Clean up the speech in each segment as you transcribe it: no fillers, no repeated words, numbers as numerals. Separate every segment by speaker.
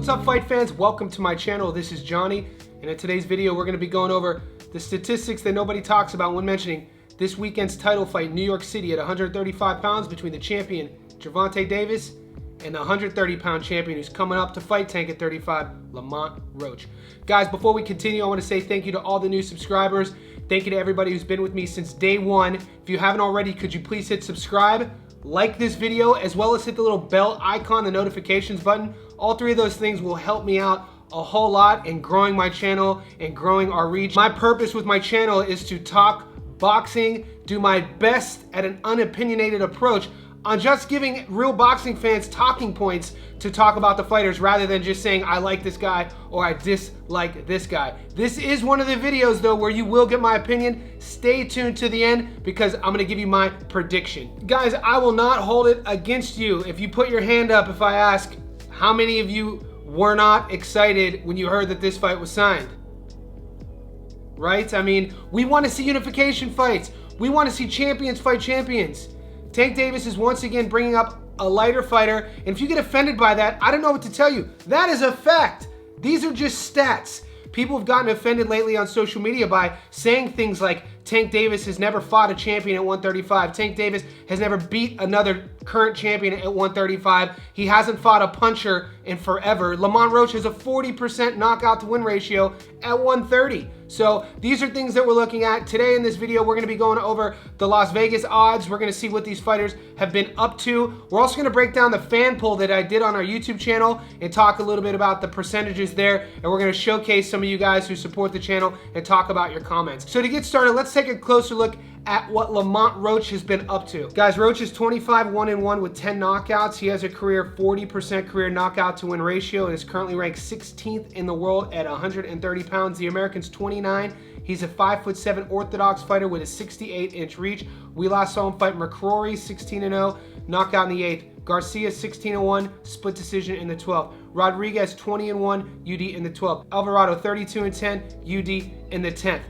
Speaker 1: What's up, fight fans? Welcome to my channel. This is Johnny, and in today's video we're going to be going over the statistics that nobody talks about when mentioning this weekend's title fight in New York City at 135 pounds between the champion Gervonta Davis and the 130-pound champion who's coming up to fight Tank at 35, Lamont Roach. Guys, before we continue, I want to say thank you to all the new subscribers. Thank you to everybody who's been with me since day one. If you haven't already, could you please hit subscribe, like this video, as well as hit the little bell icon, the notifications button. All three of those things will help me out a whole lot in growing my channel and growing our reach. My purpose with my channel is to talk boxing, do my best at an unopinionated approach on just giving real boxing fans talking points to talk about the fighters rather than just saying I like this guy or I dislike this guy. This is one of the videos though where you will get my opinion. Stay tuned to the end because I'm gonna give you my prediction. Guys, I will not hold it against you if you put your hand up if I ask how many of you were not excited when you heard that this fight was signed. Right? I mean, we want to see unification fights. We want to see champions fight champions. Tank Davis is once again bringing up a lighter fighter, and if you get offended by that, I don't know what to tell you. That is a fact. These are just stats. People have gotten offended lately on social media by saying things like Tank Davis has never fought a champion at 135. Tank Davis has never beat another current champion at 135. He hasn't fought a puncher in forever. Lamont Roach has a 40% knockout to win ratio at 130. So these are things that we're looking at. Today in this video, we're gonna be going over the Las Vegas odds. We're gonna see what these fighters have been up to. We're also gonna break down the fan poll that I did on our YouTube channel and talk a little bit about the percentages there. And we're gonna showcase some of you guys who support the channel and talk about your comments. So to get started, let's take a closer look at what Lamont Roach has been up to. Guys, Roach is 25-1-1 with 10 knockouts. He has a career 40% career knockout to win ratio and is currently ranked 16th in the world at 130 pounds. The American's 29. He's a 5'7" orthodox fighter with a 68-inch reach. We last saw him fight McCrory, 16-0, knockout in the 8th. Garcia, 16-1, split decision in the 12th. Rodriguez, 20-1, UD in the 12th. Alvarado, 32-10, UD in the 10th.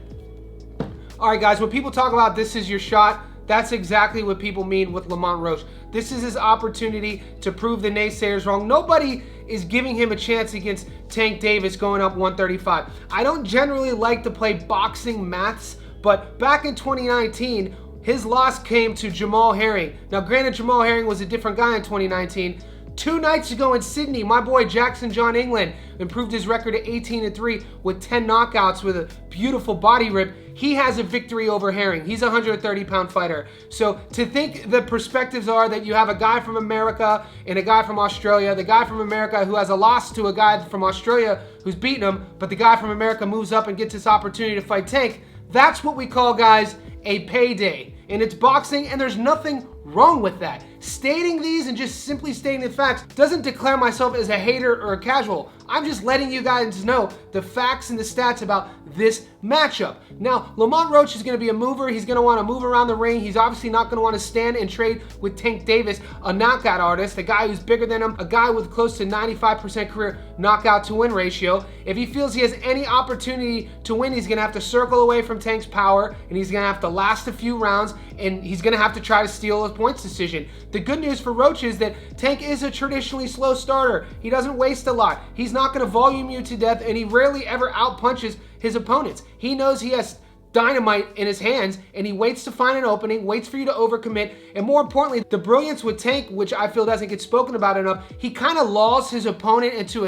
Speaker 1: All right, guys, when people talk about this is your shot, that's exactly what people mean with Lamont Roach. This is his opportunity to prove the naysayers wrong. Nobody is giving him a chance against Tank Davis going up 135. I don't generally like to play boxing maths, but back in 2019, his loss came to Jamal Herring. Now, granted, Jamal Herring was a different guy in 2019. 2 nights ago in Sydney, my boy Jackson John England improved his record to 18-3 with 10 knockouts with a beautiful body rip. He has a victory over Herring. He's a 130-pound fighter. So to think the perspectives are that you have a guy from America and a guy from Australia, the guy from America who has a loss to a guy from Australia who's beaten him, but the guy from America moves up and gets this opportunity to fight Tank, that's what we call, guys, a payday. And it's boxing, and there's nothing wrong with that. Stating these and just simply stating the facts doesn't declare myself as a hater or a casual. I'm just letting you guys know the facts and the stats about this matchup. Now, Lamont Roach is going to be a mover. He's going to want to move around the ring. He's obviously not going to want to stand and trade with Tank Davis, a knockout artist, a guy who's bigger than him, a guy with close to 95% career knockout to win ratio. If he feels he has any opportunity to win, he's going to have to circle away from Tank's power, and he's going to have to last a few rounds, and he's going to have to try to steal a points decision. The good news for Roach is that Tank is a traditionally slow starter. He doesn't waste a lot. He's not going to volume you to death, and he rarely ever outpunches his opponents. He knows he has dynamite in his hands, and he waits to find an opening, waits for you to overcommit, and more importantly, the brilliance with Tank, which I feel doesn't get spoken about enough, he kind of lulls his opponent into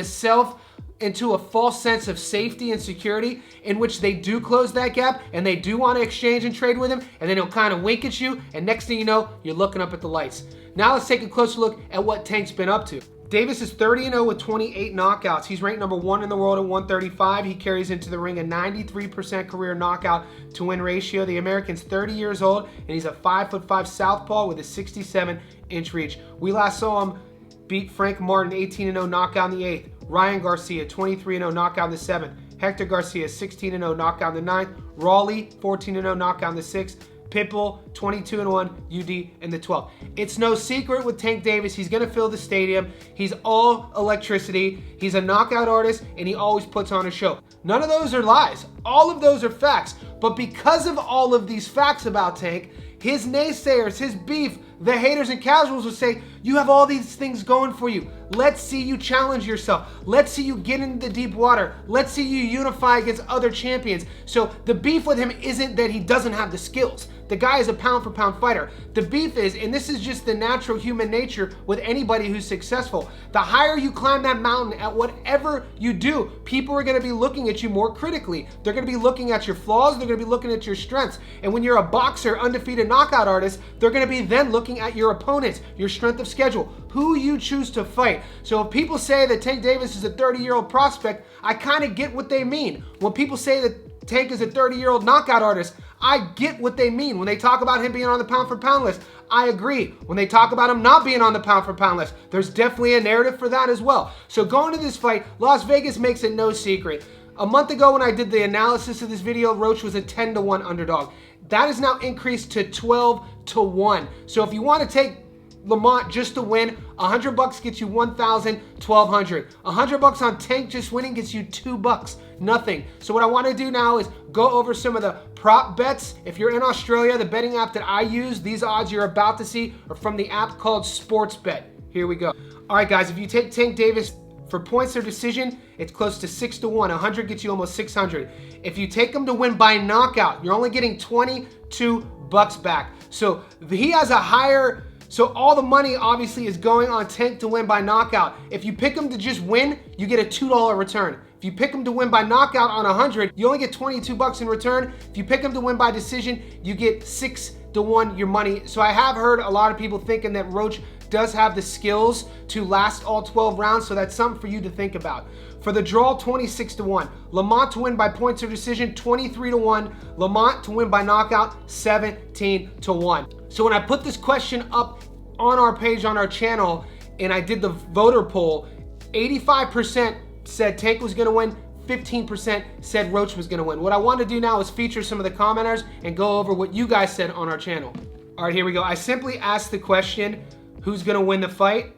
Speaker 1: a false sense of safety and security in which they do close that gap and they do want to exchange and trade with him, and then he'll kind of wink at you, and next thing you know, you're looking up at the lights. Now let's take a closer look at what Tank's been up to. Davis is 30-0 with 28 knockouts. He's ranked number 1 in the world at 135. He carries into the ring a 93% career knockout to win ratio. The American's 30 years old, and he's a 5'5" southpaw with a 67-inch reach. We last saw him beat Frank Martin 18-0 knockout in the 8th. Ryan Garcia 23-0 knockout in the 7th. Hector Garcia 16-0 knockout in the 9th. Raleigh 14-0 knockout in the 6th. Pitbull 22-1, UD in the 12th. It's no secret with Tank Davis, he's gonna fill the stadium. He's all electricity. He's a knockout artist, and he always puts on a show. None of those are lies. All of those are facts. But because of all of these facts about Tank, his naysayers, his beef, the haters and casuals will say, you have all these things going for you. Let's see you challenge yourself. Let's see you get into the deep water. Let's see you unify against other champions. So the beef with him isn't that he doesn't have the skills. The guy is a pound for pound fighter. The beef is, and this is just the natural human nature with anybody who's successful, the higher you climb that mountain at whatever you do, people are going to be looking at you more critically. They're going to be looking at your flaws. They're going to be looking at your strengths. And when you're a boxer, undefeated knockout artist, they're going to be then looking at your opponents, your strength of schedule, who you choose to fight. So if people say that Tank Davis is a 30-year-old prospect, I kind of get what they mean. When people say that Tank is a 30-year-old knockout artist, I get what they mean. When they talk about him being on the pound for pound list, I agree. When they talk about him not being on the pound for pound list, there's definitely a narrative for that as well. So going to this fight, Las Vegas makes it no secret. A month ago when I did the analysis of this video, Roach was a 10-1 underdog. That is now increased to 12-1. So if you want to take Lamont just to win, $100 gets you $1,000, $1,200. $100 on Tank just winning gets you $2, nothing. So what I want to do now is go over some of the prop bets. If you're in Australia, the betting app that I use, these odds you're about to see are from the app called Sportsbet. Here we go. All right, guys, if you take Tank Davis for points or decision, it's close to 6-1. 100 gets you almost 600. If you take him to win by knockout, you're only getting $22 back. So he has a higher. So all the money obviously is going on Tank to win by knockout. If you pick him to just win, you get a $2 return. If you pick him to win by knockout on 100, you only get $22 in return. If you pick him to win by decision, you get 6-1 your money. So I have heard a lot of people thinking that Roach does have the skills to last all 12 rounds, so that's something for you to think about. For the draw, 26-1. Lamont to win by points or decision, 23-1. Lamont to win by knockout, 17-1. So when I put this question up on our page on our channel and I did the voter poll, 85% said Tank was going to win, 15% said Roach was going to win. What I want to do now is feature some of the commenters and go over what you guys said on our channel. All right, here we go. I simply asked the question, who's going to win the fight?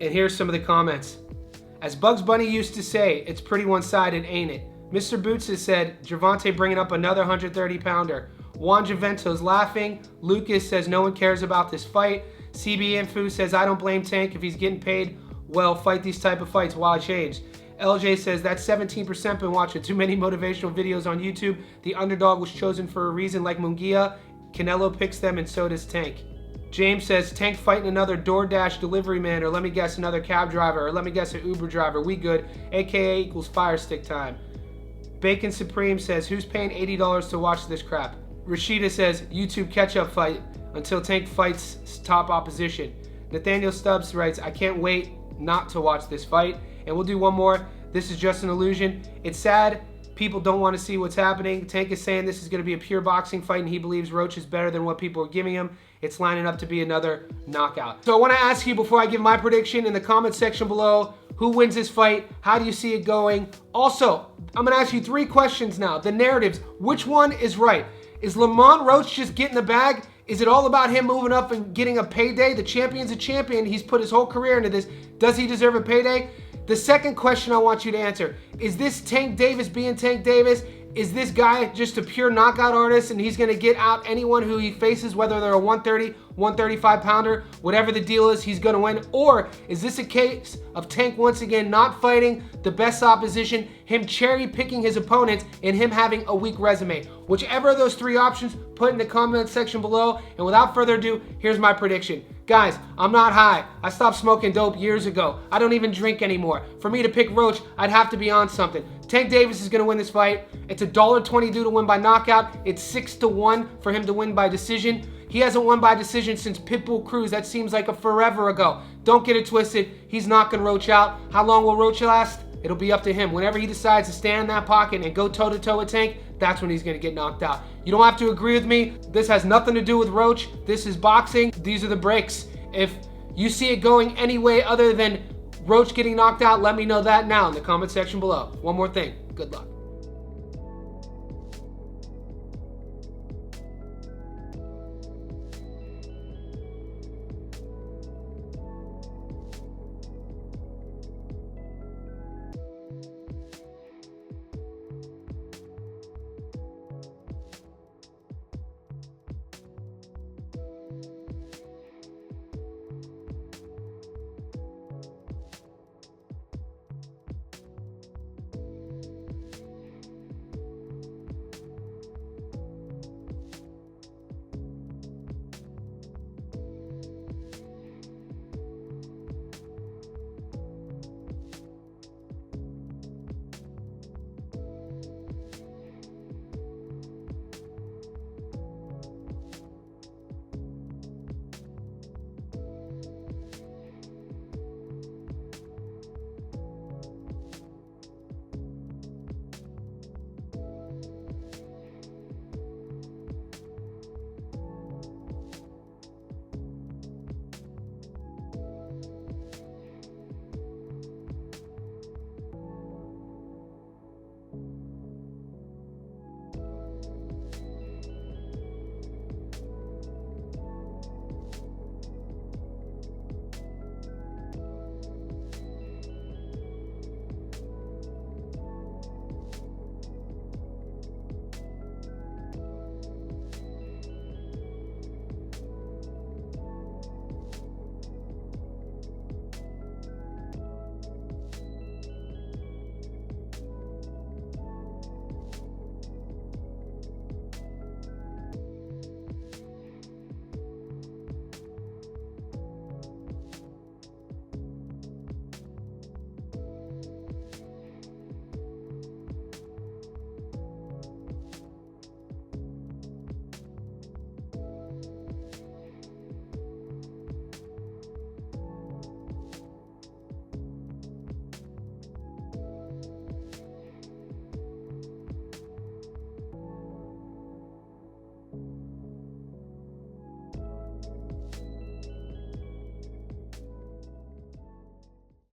Speaker 1: And here's some of the comments. As Bugs Bunny used to say, it's pretty one-sided, ain't it? Mr. Boots has said, Gervonta bringing up another 130-pounder. Juan Juvento's laughing. Lucas says no one cares about this fight. CB Infu says I don't blame Tank if he's getting paid well. Fight these type of fights. Why change? LJ says that's 17% been watching too many motivational videos on YouTube. The underdog was chosen for a reason like Munguia. Canelo picks them and so does Tank. James says Tank fighting another DoorDash delivery man, or let me guess another cab driver, or let me guess an Uber driver. We good. AKA equals fire stick time. Bacon Supreme says who's paying $80 to watch this crap? Rashida says, YouTube catch-up fight until Tank fights top opposition. Nathaniel Stubbs writes, I can't wait not to watch this fight. And we'll do one more. This is just an illusion. It's sad. People don't want to see what's happening. Tank is saying this is going to be a pure boxing fight and he believes Roach is better than what people are giving him. It's lining up to be another knockout. So I want to ask you before I give my prediction in the comment section below, who wins this fight? How do you see it going? Also, I'm going to ask you 3 questions now. The narratives, which one is right? Is Lamont Roach just getting the bag? Is it all about him moving up and getting a payday? The champion's a champion. He's put his whole career into this. Does he deserve a payday? The second question I want you to answer, is this Tank Davis being Tank Davis? Is this guy just a pure knockout artist and he's going to get out anyone who he faces, whether they're a 130, 135 pounder, whatever the deal is, he's going to win? Or is this a case of Tank once again not fighting the best opposition, him cherry picking his opponents, and him having a weak resume? Whichever of those 3 options, put in the comment section below. And without further ado, here's my prediction. Guys, I'm not high. I stopped smoking dope years ago. I don't even drink anymore. For me to pick Roach, I'd have to be on something. Tank Davis is going to win this fight. It's $1.22 to win by knockout. It's 6-1 for him to win by decision. He hasn't won by decision since Pitbull Cruz. That seems like a forever ago. Don't get it twisted. He's knocking Roach out. How long will Roach last? It'll be up to him. Whenever he decides to stand in that pocket and go toe-to-toe with Tank, that's when he's going to get knocked out. You don't have to agree with me. This has nothing to do with Roach. This is boxing. These are the breaks. If you see it going any way other than Roach getting knocked out, let me know that now in the comment section below. One more thing. Good luck.